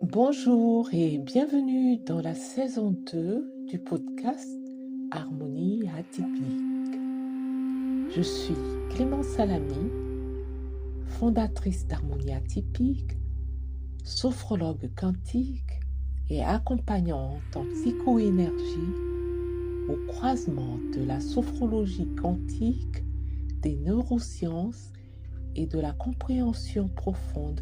Bonjour et bienvenue dans la saison 2 du podcast Harmonie atypique. Je suis Clémence Salami, fondatrice d'Harmonie atypique, sophrologue quantique et accompagnante en psychoénergie au croisement de la sophrologie quantique, des neurosciences et de la compréhension profonde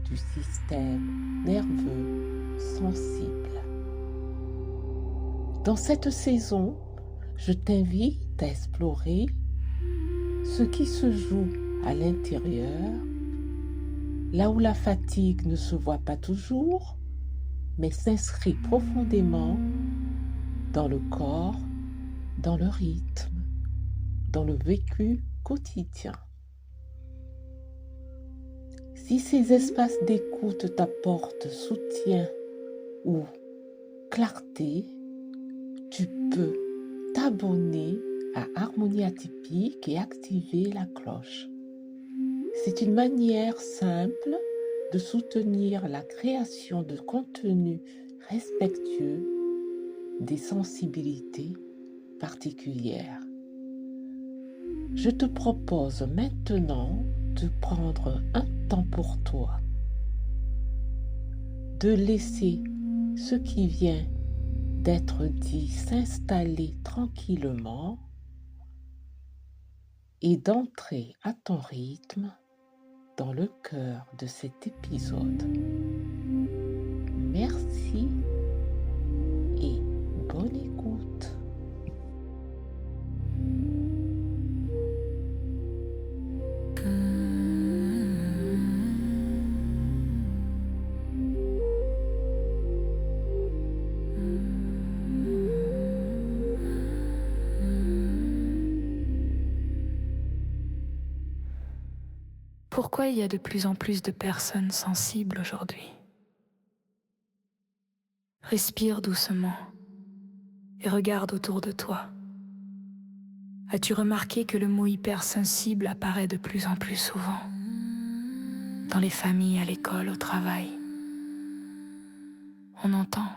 du système nerveux sensible. Dans cette saison, je t'invite à explorer ce qui se joue à l'intérieur, là où la fatigue ne se voit pas toujours, mais s'inscrit profondément dans le corps, dans le rythme, dans le vécu quotidien. Si ces espaces d'écoute t'apportent soutien ou clarté, tu peux t'abonner à Harmonie atypique et activer la cloche. C'est une manière simple de soutenir la création de contenus respectueux des sensibilités particulières. Je te propose maintenant de prendre un temps pour toi, de laisser ce qui vient d'être dit s'installer tranquillement et d'entrer à ton rythme dans le cœur de cet épisode. Merci et bonne écoute. Pourquoi il y a de plus en plus de personnes sensibles aujourd'hui? Respire doucement et regarde autour de toi. As-tu remarqué que le mot hypersensible apparaît de plus en plus souvent? Dans les familles, à l'école, au travail. On entend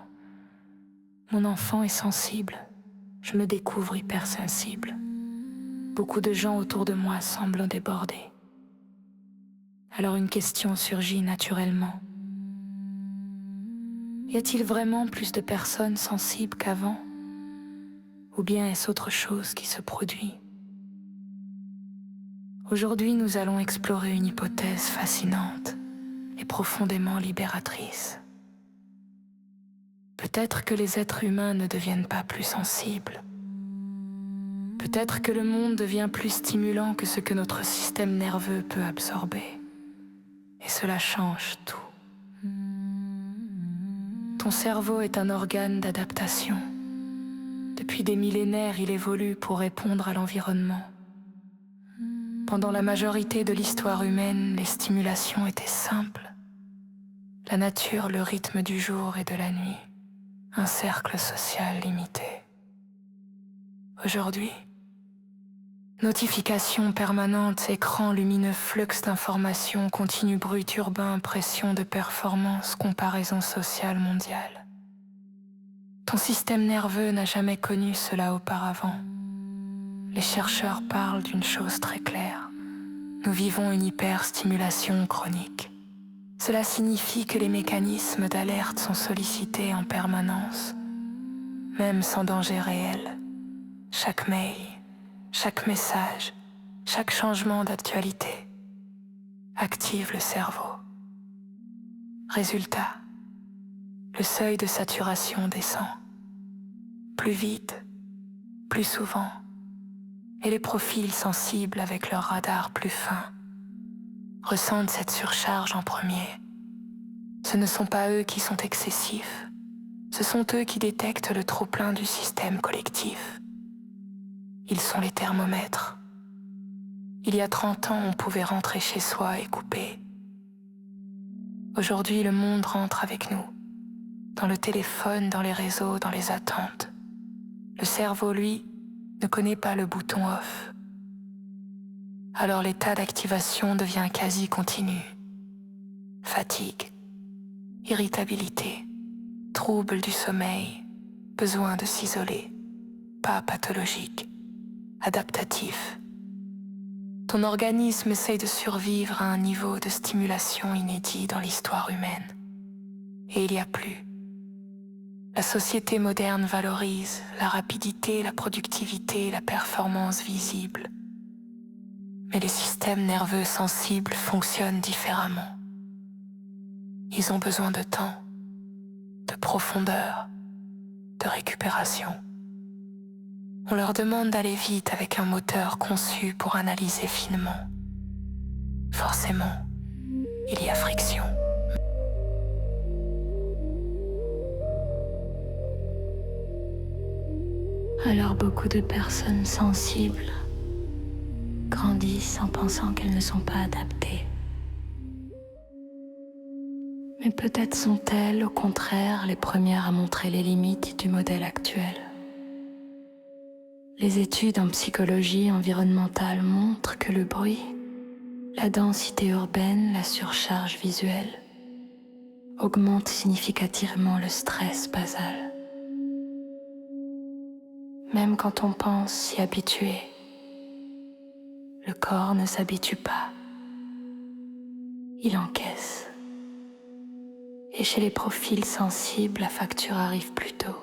« Mon enfant est sensible, je me découvre hypersensible. » Beaucoup de gens autour de moi semblent débordés. Alors une question surgit naturellement. Y a-t-il vraiment plus de personnes sensibles qu'avant? Ou bien est-ce autre chose qui se produit? Aujourd'hui, nous allons explorer une hypothèse fascinante et profondément libératrice. Peut-être que les êtres humains ne deviennent pas plus sensibles. Peut-être que le monde devient plus stimulant que ce que notre système nerveux peut absorber. Et cela change tout. Ton cerveau est un organe d'adaptation. Depuis des millénaires, il évolue pour répondre à l'environnement. Pendant la majorité de l'histoire humaine, les stimulations étaient simples. La nature, le rythme du jour et de la nuit, un cercle social limité. Aujourd'hui, notifications permanentes, écrans lumineux, flux d'informations, continu brut urbain, pression de performance, comparaison sociale mondiale. Ton système nerveux n'a jamais connu cela auparavant. Les chercheurs parlent d'une chose très claire. Nous vivons une hyperstimulation chronique. Cela signifie que les mécanismes d'alerte sont sollicités en permanence, même sans danger réel. Chaque mail, chaque message, chaque changement d'actualité active le cerveau. Résultat, le seuil de saturation descend. Plus vite, plus souvent, et les profils sensibles avec leur radar plus fin ressentent cette surcharge en premier. Ce ne sont pas eux qui sont excessifs, ce sont eux qui détectent le trop-plein du système collectif. Ils sont les thermomètres. Il y a 30 ans, on pouvait rentrer chez soi et couper. Aujourd'hui, le monde rentre avec nous, dans le téléphone, dans les réseaux, dans les attentes. Le cerveau, lui, ne connaît pas le bouton off. Alors l'état d'activation devient quasi continu. Fatigue, irritabilité, trouble du sommeil, besoin de s'isoler, pas pathologique, adaptatif. Ton organisme essaye de survivre à un niveau de stimulation inédit dans l'histoire humaine. Et il y a plus. La société moderne valorise la rapidité, la productivité, la performance visible. Mais les systèmes nerveux sensibles fonctionnent différemment. Ils ont besoin de temps, de profondeur, de récupération. On leur demande d'aller vite avec un moteur conçu pour analyser finement. Forcément, il y a friction. Alors beaucoup de personnes sensibles grandissent en pensant qu'elles ne sont pas adaptées. Mais peut-être sont-elles, au contraire, les premières à montrer les limites du modèle actuel. Les études en psychologie environnementale montrent que le bruit, la densité urbaine, la surcharge visuelle augmentent significativement le stress basal. Même quand on pense s'y habituer, le corps ne s'habitue pas. Il encaisse. Et chez les profils sensibles, la facture arrive plus tôt.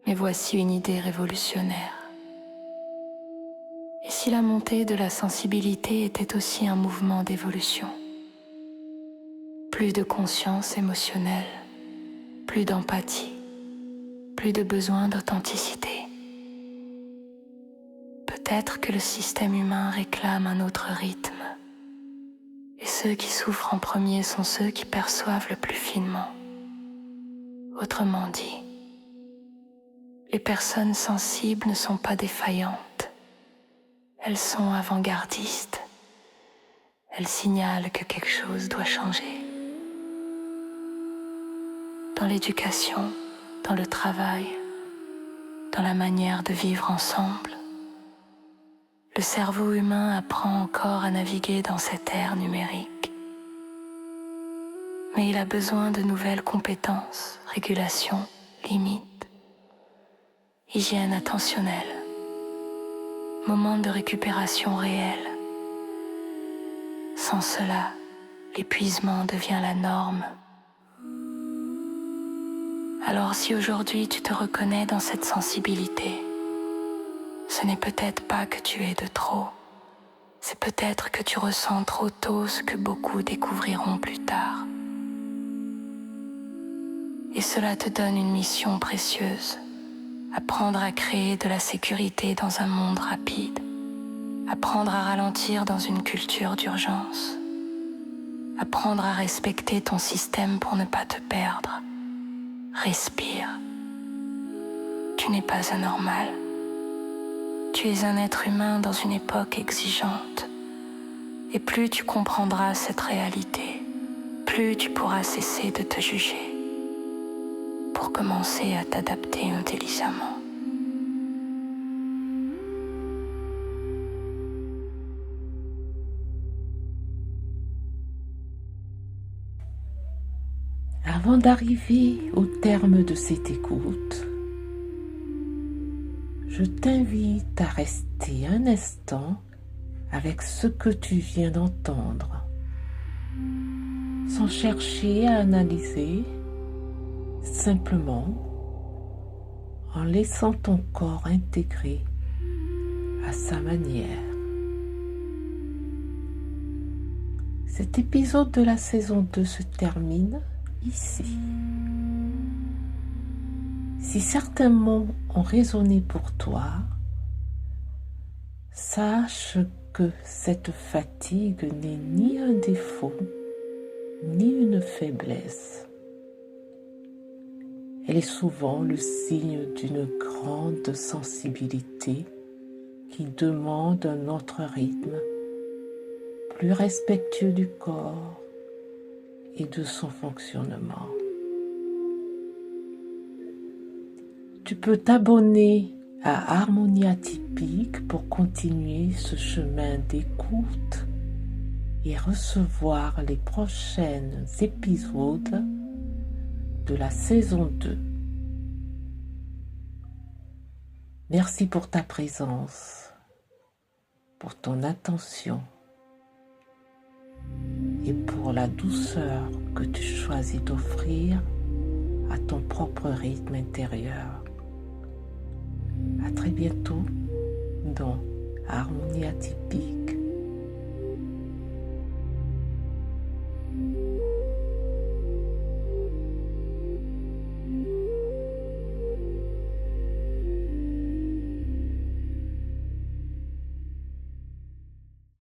Mais voici une idée révolutionnaire. Et si la montée de la sensibilité était aussi un mouvement d'évolution? Plus de conscience émotionnelle, plus d'empathie, plus de besoin d'authenticité. Peut-être que le système humain réclame un autre rythme. Et ceux qui souffrent en premier sont ceux qui perçoivent le plus finement. Autrement dit, les personnes sensibles ne sont pas défaillantes. Elles sont avant-gardistes. Elles signalent que quelque chose doit changer. Dans l'éducation, dans le travail, dans la manière de vivre ensemble, le cerveau humain apprend encore à naviguer dans cette ère numérique. Mais il a besoin de nouvelles compétences, régulation, limites, hygiène attentionnelle, moment de récupération réel. Sans cela, l'épuisement devient la norme. Alors si aujourd'hui tu te reconnais dans cette sensibilité, ce n'est peut-être pas que tu es de trop, c'est peut-être que tu ressens trop tôt ce que beaucoup découvriront plus tard. Et cela te donne une mission précieuse, apprendre à créer de la sécurité dans un monde rapide, apprendre à ralentir dans une culture d'urgence, apprendre à respecter ton système pour ne pas te perdre. Respire. Tu n'es pas anormal. Tu es un être humain dans une époque exigeante. Et plus tu comprendras cette réalité, plus tu pourras cesser de te juger pour commencer à t'adapter intelligemment. Avant d'arriver au terme de cette écoute, je t'invite à rester un instant avec ce que tu viens d'entendre, sans chercher à analyser, simplement en laissant ton corps intégrer à sa manière. Cet épisode de la saison 2 se termine ici. Si certains mots ont résonné pour toi, sache que cette fatigue n'est ni un défaut, ni une faiblesse. Elle est souvent le signe d'une grande sensibilité qui demande un autre rythme, plus respectueux du corps et de son fonctionnement. Tu peux t'abonner à Harmonie Atypique pour continuer ce chemin d'écoute et recevoir les prochains épisodes de la saison 2. Merci pour ta présence, pour ton attention et pour la douceur que tu choisis d'offrir à ton propre rythme intérieur. À très bientôt dans Harmonie Atypique.